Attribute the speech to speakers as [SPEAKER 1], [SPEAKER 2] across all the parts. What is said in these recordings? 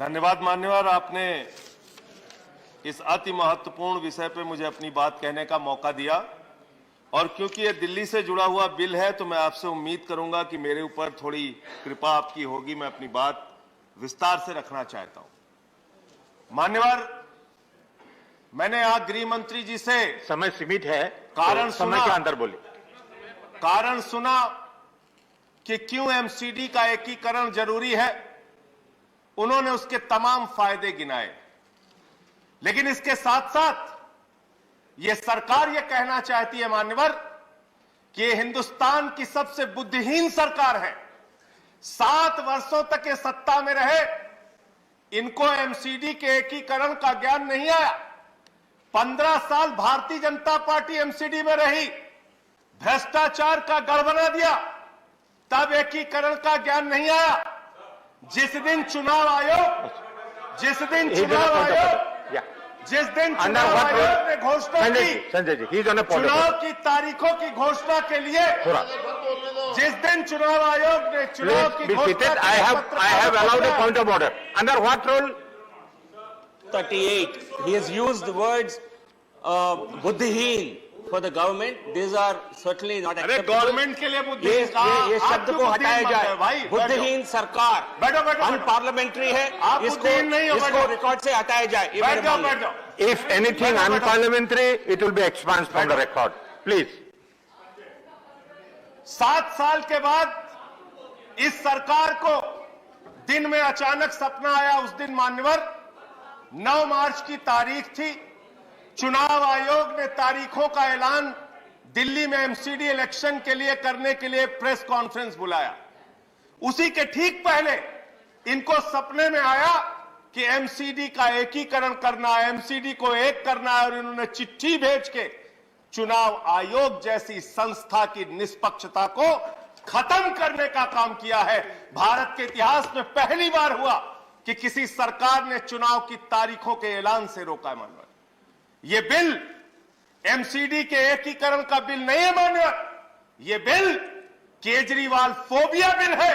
[SPEAKER 1] धन्यवाद मान्यवर, आपने इस अति महत्वपूर्ण विषय पे मुझे अपनी बात कहने का मौका दिया। और क्योंकि ये दिल्ली से जुड़ा हुआ बिल है तो मैं आपसे उम्मीद करूंगा कि मेरे ऊपर थोड़ी कृपा आपकी होगी। मैं अपनी बात विस्तार से रखना चाहता हूं। मान्यवर, मैंने आज गृह मंत्री जी से
[SPEAKER 2] समय सीमित है,
[SPEAKER 1] कारण
[SPEAKER 2] तो समय के अंदर बोले।
[SPEAKER 1] कारण सुना कि क्यों एमसीडी का एकीकरण जरूरी है। उन्होंने उसके तमाम फायदे गिनाए, लेकिन इसके साथ साथ यह सरकार यह कहना चाहती है मान्यवर कि यह हिंदुस्तान की सबसे बुद्धिहीन सरकार है। 7 वर्षों तक ये सत्ता में रहे, इनको एमसीडी के एकीकरण का ज्ञान नहीं आया। 15 साल भारतीय जनता पार्टी एमसीडी में रही, भ्रष्टाचार का गढ़ बना दिया, तब एकीकरण का ज्ञान नहीं आया। जिस दिन चुनाव आयोग ने घोषणा की,
[SPEAKER 2] संजय जी,
[SPEAKER 1] चुनाव की तारीखों की घोषणा के लिए, जिस दिन चुनाव आयोग ने चुनाव की घोषणा,
[SPEAKER 2] I have allowed a point of order. Under what rule?
[SPEAKER 3] 38. He has used the words buddhihin for the government. These are certainly not acceptable.
[SPEAKER 1] Government के लिए बुद्धिहीन
[SPEAKER 3] ये शब्द को हटाया जाए। बुद्धिहीन सरकार अनपार्लियामेंट्री है, इसको रिकॉर्ड से हटाया जाए।
[SPEAKER 2] If anything unparliamentary, it will be expunged from the record. Please.
[SPEAKER 1] 7 साल के बाद इस सरकार को दिन में अचानक सपना आया। उस दिन मान्यवर 9 मार्च की तारीख थी। चुनाव आयोग ने तारीखों का ऐलान दिल्ली में एमसीडी इलेक्शन के लिए करने के लिए प्रेस कॉन्फ्रेंस बुलाया। उसी के ठीक पहले इनको सपने में आया कि एमसीडी का एकीकरण करना है, एमसीडी को एक करना है, और इन्होंने चिट्ठी भेज के चुनाव आयोग जैसी संस्था की निष्पक्षता को खत्म करने का काम किया है। भारत के इतिहास में पहली बार हुआ कि किसी सरकार ने चुनाव की तारीखों के ऐलान से रोका है। मानव, ये बिल एमसीडी के एकीकरण का बिल नहीं है मान्यवर, ये बिल केजरीवाल फोबिया बिल है।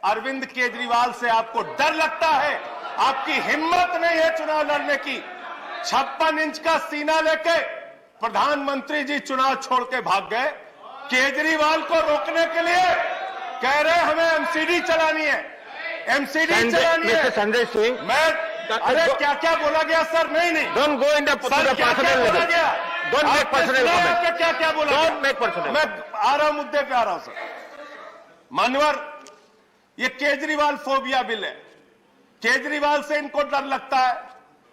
[SPEAKER 1] अरविंद केजरीवाल से आपको डर लगता है, आपकी हिम्मत नहीं है चुनाव लड़ने की। 56 इंच का सीना लेके प्रधानमंत्री जी चुनाव छोड़ के भाग गए। केजरीवाल को रोकने के लिए कह रहे हमें एमसीडी चलानी है, एमसीडी चलानी है।
[SPEAKER 2] संजय सिंह,
[SPEAKER 1] मैं अरे क्या क्या बोला गया सर? नहीं
[SPEAKER 2] don't go in the personal level. Don't make personal comment.
[SPEAKER 1] क्या क्या बोला?
[SPEAKER 2] Don't make personal.
[SPEAKER 1] मैं आ रहा हूं, मुद्दे पे आ रहा हूं सर। मान्यवर, ये केजरीवाल फोबिया बिल है। केजरीवाल से इनको डर लगता है।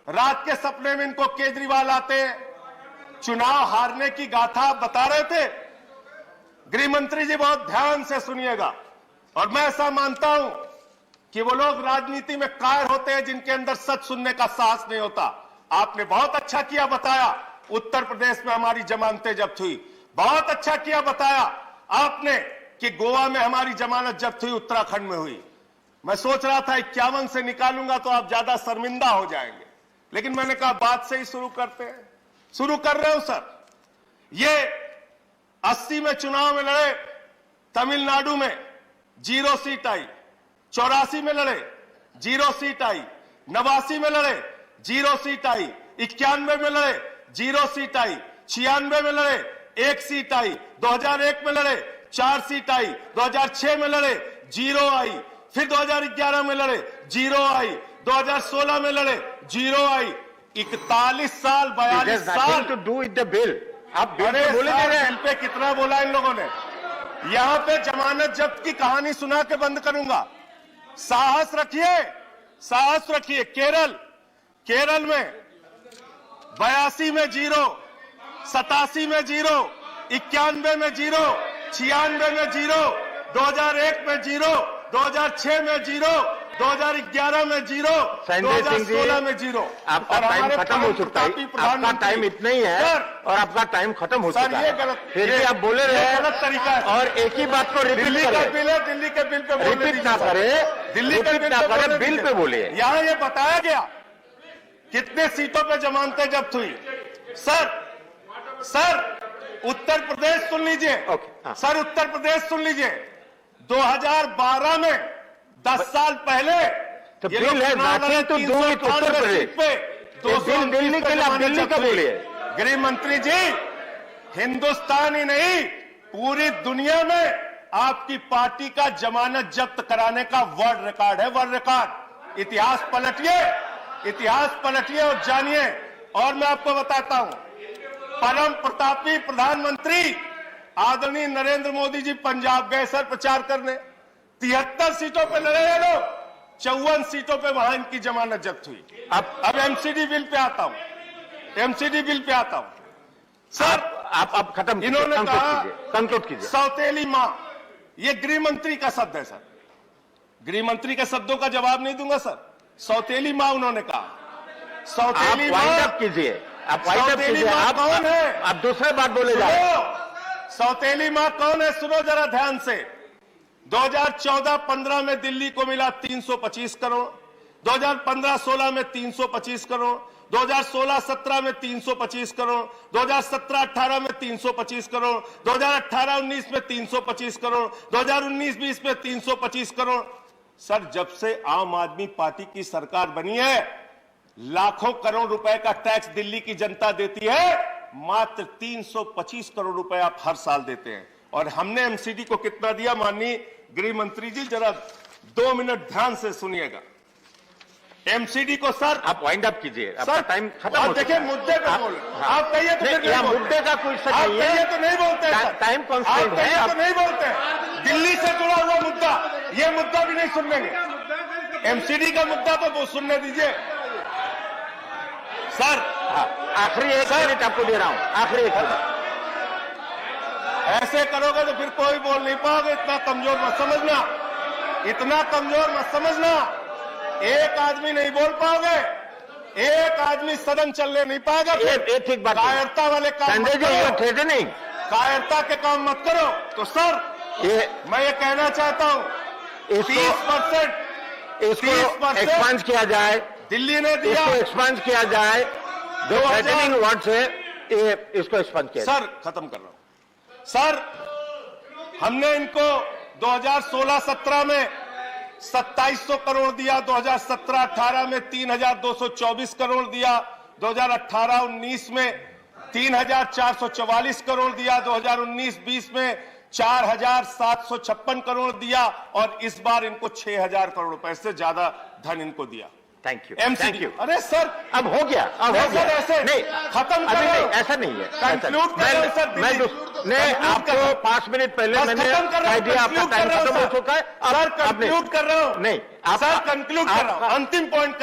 [SPEAKER 1] रात के सपने में इनको केजरीवाल आते हैं। चुनाव हारने की गाथा बता रहे थे। गृह मंत्री जी बहुत ध्यान से सुनिएगा, और मैं ऐसा मानता हूं कि वो लोग राजनीति में कायर होते हैं जिनके अंदर सच सुनने का साहस नहीं होता। आपने बहुत अच्छा किया बताया, उत्तर प्रदेश में हमारी जमानतें जब्त हुई। बहुत अच्छा किया बताया आपने कि गोवा में हमारी जमानत जब्त हुई, उत्तराखंड में हुई। मैं सोच रहा था 51 से निकालूंगा तो आप ज्यादा शर्मिंदा हो जाएंगे, लेकिन मैंने कहा बात से ही शुरू करते हैं। शुरू कर रहे हो सर। ये 80 में चुनाव में लड़े, तमिलनाडु में 0 सीट आई। 84 में लड़े, 0 सीट आई। 89 में लड़े, 0 सीट आई। 91 में लड़े, 0 सीट आई। 96 में लड़े, 1 सीट आई। 2001 में लड़े, 4 सीट आई। 2006 में लड़े, 0 आई। फिर 2011 में लड़े, 0 आई। 2016 में लड़े, 0 आई। 41 साल, 42 साल
[SPEAKER 2] to do with the bill. आप
[SPEAKER 1] बिल पे कितना बोला इन लोगों ने? यहां पे जमानत जब्त की कहानी सुना के बंद करूंगा। साहस रखिए, साहस रखिए। केरल में 82 में 0, 87 में 0, 91 में 0, 96 में 0, 2001 में 0, 2006 में 0, 2011 में 0, 2016 में 0।
[SPEAKER 2] आपका टाइम खत्म हो चुका है। आपका टाइम इतना ही है और आपका टाइम खत्म हो चुका है।
[SPEAKER 1] ये गलत,
[SPEAKER 2] फिर भी आप बोले रहे हैं,
[SPEAKER 1] गलत तरीका है।
[SPEAKER 2] और एक ही बात को रिपीट
[SPEAKER 1] दिल्ली का बिल है, दिल्ली के बिल पे
[SPEAKER 2] रिपीट ना करे,
[SPEAKER 1] दिल्ली का
[SPEAKER 2] बिल पे बोले।
[SPEAKER 1] यहां ये बताया गया कितने सीटों पे जमानतें जब्त हुई। सर उत्तर प्रदेश सुन लीजिए। सर उत्तर प्रदेश सुन लीजिए। 2012 में 10 साल पहले
[SPEAKER 2] तो
[SPEAKER 1] ये
[SPEAKER 2] बिल
[SPEAKER 1] लोग
[SPEAKER 2] है
[SPEAKER 1] चुनाव लड़े
[SPEAKER 2] nothing to do with
[SPEAKER 1] 398
[SPEAKER 2] Uttar Pradesh.
[SPEAKER 1] Seat पे
[SPEAKER 2] ये बिल
[SPEAKER 1] 229
[SPEAKER 2] दिल्ली के लिए आप
[SPEAKER 1] जमानत
[SPEAKER 2] दिल्ली
[SPEAKER 1] जब्त
[SPEAKER 2] का
[SPEAKER 1] हुई।
[SPEAKER 2] बोलिए।
[SPEAKER 1] गृह मंत्री जी, हिंदुस्तान ही नहीं पूरी दुनिया में आपकी पार्टी का जमानत जब्त कराने का वर्ल्ड रिकॉर्ड है, वर्ल्ड रिकॉर्ड। इतिहास पलटिए और जानिए। और मैं आपको बताता हूं, परम प्रतापी प्रधानमंत्री आदरणीय नरेंद्र मोदी जी पंजाब गए सर प्रचार करने, 73 सीटों पे लड़े ये लोग, 54 सीटों पे वहां इनकी जमानत जब्त हुई। अब एमसीडी बिल पे आता हूं, सर
[SPEAKER 2] आप खत्म कीजिए,
[SPEAKER 1] इन्होंने कहा
[SPEAKER 2] कंक्लूड कीजिए।
[SPEAKER 1] सौतेली मां, ये गृह मंत्री का शब्द है सर, गृह मंत्री के शब्दों का जवाब नहीं दूंगा सर। सौतेली मां उन्होंने कहा, सौतेली
[SPEAKER 2] आप
[SPEAKER 1] मां
[SPEAKER 2] वाइंड अप कीजिए, आप वाइंड अप
[SPEAKER 1] सौतेली
[SPEAKER 2] कीजिए।
[SPEAKER 1] मां
[SPEAKER 2] आप
[SPEAKER 1] कौन है?
[SPEAKER 2] आप दूसरे बात बोले जा रहे हैं।
[SPEAKER 1] सौतेली मां कौन है? सुनो जरा ध्यान से। 2014-15 में दिल्ली को मिला 325 करोड़, 2015-16 में 325 करोड़, 2016-17 में 325 करोड़, 2017-18 में 325 करोड़, 2018-19 में 325 करोड़, 2019-20 में 325 करोड़। सर, जब से आम आदमी पार्टी की सरकार बनी है, लाखों करोड़ रुपए का टैक्स दिल्ली की जनता देती है, मात्र 325 करोड़ रुपए आप हर साल देते हैं। और हमने एमसीडी को कितना दिया? माननीय गृह मंत्री जी जरा 2 मिनट ध्यान से सुनिएगा। एमसीडी को सर
[SPEAKER 2] आप वाइंड अप कीजिए, आपका
[SPEAKER 1] सर
[SPEAKER 2] टाइम खत्म हो
[SPEAKER 1] देखिए,
[SPEAKER 2] चुका है।
[SPEAKER 1] मुद्दे पे बोल, आप कहिए तो फिर नहीं बोलते।
[SPEAKER 2] मुद्दे का कोई सच
[SPEAKER 1] आप
[SPEAKER 2] नहीं
[SPEAKER 1] कहिए
[SPEAKER 2] है,
[SPEAKER 1] तो नहीं बोलते सर।
[SPEAKER 2] टाइम कॉन्स्टेंट है।
[SPEAKER 1] आप नहीं बोलते। दिल्ली से जुड़ा हुआ मुद्दा, ये मुद्दा भी नहीं सुनेंगे। एमसीडी का मुद्दा तो वो सुनने दीजिए सर।
[SPEAKER 2] आखिरी 1 मिनट आपको दे रहा हूं, आखिरी 1 मिनट।
[SPEAKER 1] ऐसे करोगे तो फिर कोई बोल नहीं पाओगे। इतना कमजोर मत समझना, इतना कमजोर मत समझना। एक आदमी नहीं बोल पाओगे, एक आदमी सदन चलने नहीं पाएगा।
[SPEAKER 2] ये ठीक बात है।
[SPEAKER 1] कायरता वाले काम
[SPEAKER 2] संजय
[SPEAKER 1] मत
[SPEAKER 2] जी, ये
[SPEAKER 1] करो,
[SPEAKER 2] थ्रेटनिंग,
[SPEAKER 1] कायरता के काम मत करो। तो सर मैं ये कहना चाहता हूं, 30%
[SPEAKER 2] इसको एक्सपांड किया जाए,
[SPEAKER 1] दिल्ली ने दिया।
[SPEAKER 2] इसको एक्सपांड किया जाए, जो थ्रेटनिंग वर्ड्स है इसको एक्सपांड किया जाए।
[SPEAKER 1] सर खत्म कर रहा हूं। सर, हमने इनको 2016-17 में 2700 करोड़ दिया, 2017-18 में 3224 करोड़ दिया, 2018-19 में 3444 करोड़ दिया, 2019-20 में 4756 करोड़ दिया, और इस बार इनको 6000 करोड़ रुपए से ज्यादा धन इनको दिया।
[SPEAKER 2] Thank you,
[SPEAKER 1] MCD.
[SPEAKER 2] Thank you.
[SPEAKER 1] अरे सर,
[SPEAKER 2] अब हो गया, अब हो गया।
[SPEAKER 1] ऐसे
[SPEAKER 2] नहीं,
[SPEAKER 1] खत्म
[SPEAKER 2] अभी
[SPEAKER 1] करो।
[SPEAKER 2] नहीं, ऐसा नहीं है।
[SPEAKER 1] कंक्लूड करो सर।
[SPEAKER 2] नहीं, आपको 5 मिनट पहले मैंने कह दिया आपका टाइम खत्म हो चुका है।
[SPEAKER 1] सर कंक्लूड कर रहा हूं।
[SPEAKER 2] नहीं,
[SPEAKER 1] सर कंक्लूड कर रहा हूं, अंतिम पॉइंट